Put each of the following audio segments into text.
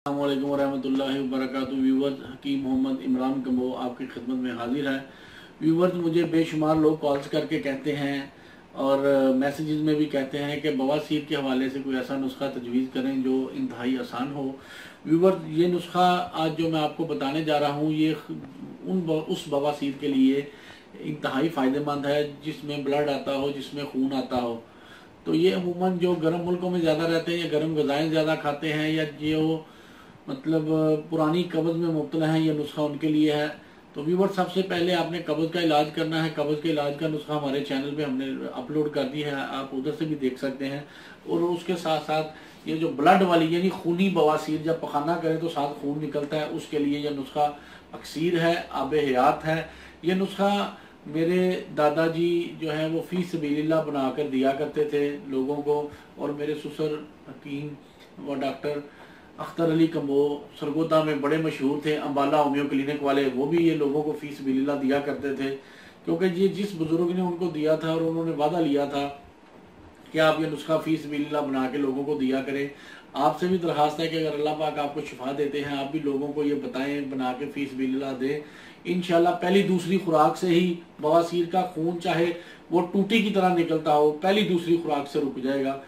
अस्सलामुअलैकुम वरहमतुल्लाहि वबरकातुहू। व्यूवर्स, हकीम मोहम्मद इमरान कम्बो आपकी खिदमत में हाजिर है। व्यूवर्स, मुझे बेशुमार लोग कॉल्स करके कहते हैं और मैसेजेस में भी कहते हैं कि बवासीर के हवाले से कोई ऐसा नुस्खा तजवीज़ करें जो इंतहाई आसान हो। व्यूवर्स, ये नुस्खा आज जो मैं आपको बताने जा रहा हूँ ये उस बवासीर के लिए इंतहाई फ़ायदेमंद है जिसमें ब्लड आता हो, जिसमें खून आता हो। तो ये अमूमन जो गर्म मुल्कों में ज़्यादा रहते हैं या गर्म ग़िज़ाएँ ज़्यादा खाते हैं या जो मतलब पुरानी कब्ज़ में मुब्तला है, ये नुस्खा उनके लिए है। तो व्यूवर, सबसे पहले आपने कब्ज़ का इलाज करना है। कब्ज़ के इलाज का नुस्खा हमारे चैनल पे हमने अपलोड कर दी है, आप उधर से भी देख सकते हैं। और उसके साथ साथ ये जो ब्लड वाली यानी खूनी बवासीर, जब पखाना करे तो साथ खून निकलता है, उसके लिए यह नुस्खा अक्सीर है, आब हयात है। ये नुस्खा मेरे दादाजी जो है वो फी सबीलिल्लाह बना कर दिया करते थे लोगों को। और मेरे ससुर हकीम व डॉक्टर अख्तर अली कम्बो सरगोदा में बड़े मशहूर थे, अम्बाला होम्यो क्लिनिक वाले, वो भी ये लोगों को फी सबीलिल्लाह दिया करते थे। क्योंकि ये जिस बुजुर्ग ने उनको दिया था और उन्होंने वादा लिया था कि आप ये नुस्खा फी सबीलिल्लाह बना के लोगों को दिया करें। आपसे भी दरखास्त है कि अगर अल्लाह पाक आपको शिफा देते हैं, आप भी लोगों को ये बताएं, बना के फी सबीलिल्लाह दें। इंशाल्लाह पहली दूसरी खुराक से ही बवासीर का खून चाहे वो टूटी की तरह निकलता हो, पहली दूसरी खुराक से रुक जाएगा।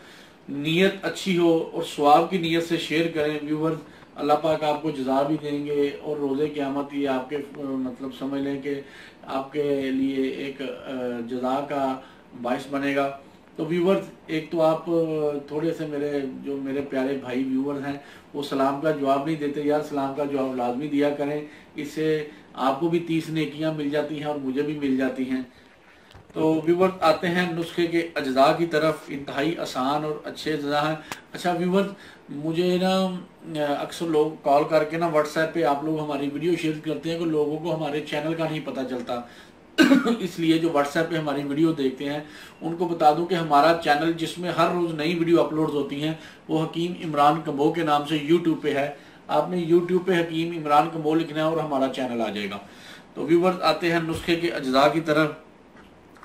नीयत अच्छी हो और सवाब की नीयत से शेयर करें। व्यूवर्स, अल्लाह पाक आपको जज़ा भी देंगे और रोज़े क़यामत ये आपके मतलब समझ लें कि आपके लिए एक जज़ा का बाइस बनेगा। तो व्यूवर्स, एक तो आप थोड़े से मेरे प्यारे भाई व्यूवर्स हैं वो सलाम का जवाब नहीं देते। यार, सलाम का जवाब लाजमी दिया करें, इससे आपको भी 30 नेकियां मिल जाती हैं और मुझे भी मिल जाती हैं। तो व्यूवर्स, आते हैं नुस्खे के अज्जा की तरफ। इंतहाई आसान और अच्छे अज्जा हैं। अच्छा व्यूवर्स, मुझे ना अक्सर लोग कॉल करके ना व्हाट्सएप पे आप लोग हमारी वीडियो शेयर करते हैं कि लोगों को हमारे चैनल का नहीं पता चलता। इसलिए जो व्हाट्सएप पे हमारी वीडियो देखते हैं उनको बता दूं कि हमारा चैनल जिसमें हर रोज़ नई वीडियो अपलोड होती हैं वो हकीम इमरान कम्बो के नाम से यूट्यूब पे है। आपने यूट्यूब पे हकीम इमरान कम्बो लिखना है और हमारा चैनल आ जाएगा। तो व्यूवर्स, आते हैं नुस्खे के अज्जा की तरफ।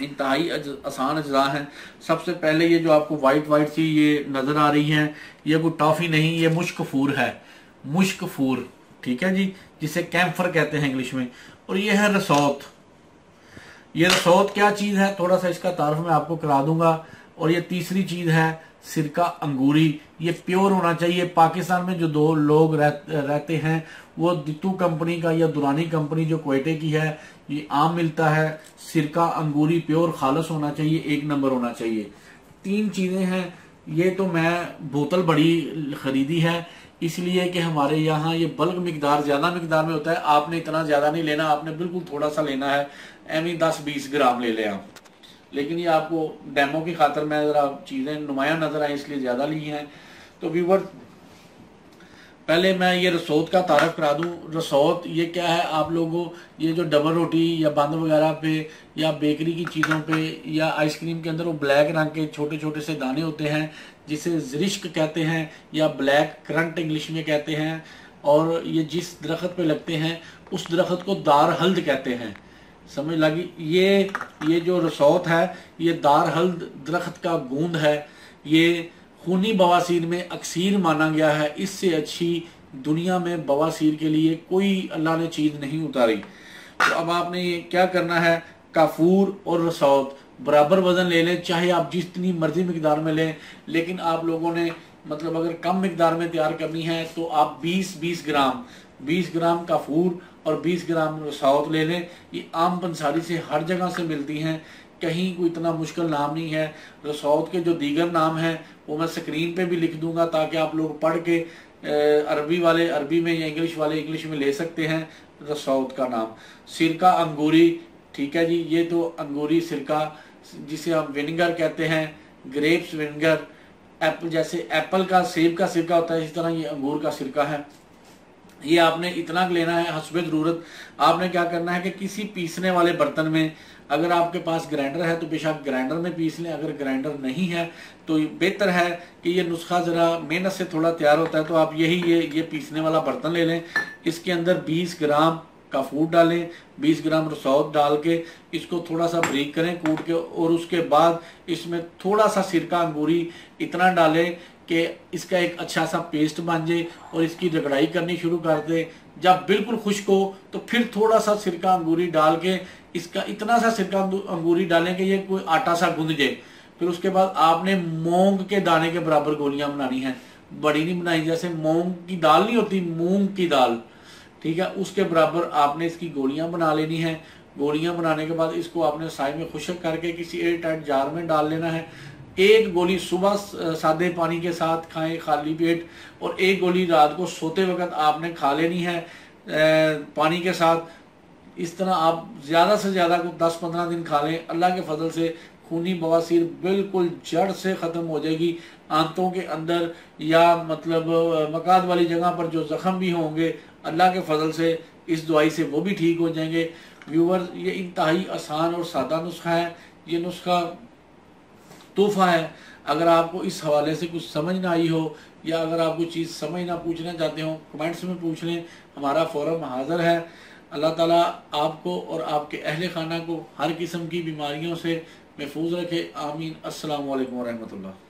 इंतहाई आसान अज्जा हैं। सबसे पहले ये जो आपको वाइट वाइट सी ये नज़र आ रही हैं, ये कोई टॉफ़ी नहीं, ये मुश्क फूर है। मुश्क फूर, ठीक है जी, जिसे कैम्फर कहते हैं इंग्लिश में। और ये है रसौत। ये रसौत क्या चीज़ है, थोड़ा सा इसका तारुफ मैं आपको करा दूंगा। और ये तीसरी चीज़ है सिरका अंगूरी। ये प्योर होना चाहिए। पाकिस्तान में जो दो लोग रहते हैं वो दितू कंपनी का या दुरानी कंपनी जो क्वेटे की है ये आम मिलता है। सिरका अंगूरी प्योर खालस होना चाहिए, एक नंबर होना चाहिए। 3 चीजें हैं। ये तो मैं बोतल बड़ी खरीदी है इसलिए कि हमारे यहाँ ये बल्क मिकदार ज्यादा मिकदार में होता है। आपने इतना ज्यादा नहीं लेना, आपने बिल्कुल थोड़ा सा लेना है, एवं 10-20 ग्राम ले लें आप। लेकिन ये आपको डेमो की खातर मैं जरा चीजें नुमाया नजर आए इसलिए ज्यादा ली हैं। तो व्यूवर, पहले मैं ये रसौत का तारफ करा दूं। रसौत ये क्या है, आप लोगों ये जो डबल रोटी या बंद वगैरह पे या बेकरी की चीज़ों पे या आइसक्रीम के अंदर वो ब्लैक रंग के छोटे छोटे से दाने होते हैं जिसे ज़रिश्क कहते हैं या ब्लैक करंट इंग्लिश में कहते हैं। और ये जिस दरख्त पे लगते हैं उस दरख्त को दार हल्द कहते हैं। समझ लगी? ये जो रसौत है ये दार हल्द दरख्त का गूंद है। ये खूनी बवासीर में अक्सीर माना गया है। इससे अच्छी दुनिया में बवासीर के लिए कोई अल्लाह ने चीज़ नहीं उतारी। तो अब आपने ये क्या करना है, काफूर और रसौत बराबर वजन ले लें, चाहे आप जितनी मर्जी मिकदार में लें। लेकिन आप लोगों ने मतलब अगर कम मिकदार में तैयार करनी है तो आप 20 ग्राम काफूर और 20 ग्राम रसौत ले लें। ये आम पंसारी से हर जगह से मिलती हैं, कहीं कोई इतना मुश्किल नाम नहीं है। रसौत के जो दीगर नाम हैं वो मैं स्क्रीन पे भी लिख दूंगा ताकि आप लोग पढ़ के अरबी वाले अरबी में या इंग्लिश वाले इंग्लिश में ले सकते हैं। रसौत का नाम सिरका अंगूरी, ठीक है जी। ये तो अंगूरी सिरका जिसे हम विनेगर कहते हैं, ग्रेप्स विनेगर। एप्पल जैसे एप्पल का सेब का सिरका होता है, इस तरह ये अंगूर का सिरका है। ये आपने इतना लेना है हस्बे ज़रूरत। आपने क्या करना है कि किसी पीसने वाले बर्तन में, अगर आपके पास ग्राइंडर है तो बेशक ग्राइंडर में पीस लें, अगर ग्राइंडर नहीं है तो बेहतर है कि ये नुस्खा ज़रा मेहनत से थोड़ा तैयार होता है। तो आप ये पीसने वाला बर्तन ले लें। इसके अंदर 20 ग्राम काफूर डालें, 20 ग्राम रसौत डाल के इसको थोड़ा सा ब्रेक करें कूट के। और उसके बाद इसमें थोड़ा सा सिरका अंगूरी इतना डालें कि इसका एक अच्छा सा पेस्ट बन जाए और इसकी रगड़ाई करनी शुरू कर दें। जब बिल्कुल खुश्क हो तो फिर थोड़ा सा सिरका अंगूरी डाल के इसका इतना सा सिरका अंगूरी डालें कि ये कोई आटा सा गूंद जाए। फिर उसके बाद आपने मूंग के दाने के बराबर गोलियां बनानी हैं, बड़ी नहीं बनाई, जैसे मूंग की दाल नहीं होती, मूंग की दाल, ठीक है, उसके बराबर आपने इसकी गोलियां बना लेनी है। गोलियां बनाने के बाद इसको आपने साइड में खुश्क करके किसी एयर टाइट जार में डाल लेना है। एक गोली सुबह सादे पानी के साथ खाएं खाली पेट, और एक गोली रात को सोते वक्त आपने खा लेनी है पानी के साथ। इस तरह आप ज़्यादा से ज़्यादा को 10-15 दिन खा लें। अल्लाह के फजल से खूनी बवासीर बिल्कुल जड़ से ख़त्म हो जाएगी। आंतों के अंदर या मतलब मकाद वाली जगह पर जो ज़ख्म भी होंगे, अल्लाह के फजल से इस दवाई से वो भी ठीक हो जाएंगे। व्यूअर्स, ये इंतहाई आसान और सादा नुस्खा है। ये नुस्खा तोहफा है। अगर आपको इस हवाले से कुछ समझ ना आई हो या अगर आप कोई चीज़ समझना पूछना चाहते हो, कमेंट्स में पूछ लें, हमारा फोरम हाज़िर है। अल्लाह ताला आपको और आपके अहले खाना को हर किस्म की बीमारियों से महफूज रखे। आमीन। अस्सलामु अलैकुम वरहमतुल्लाह।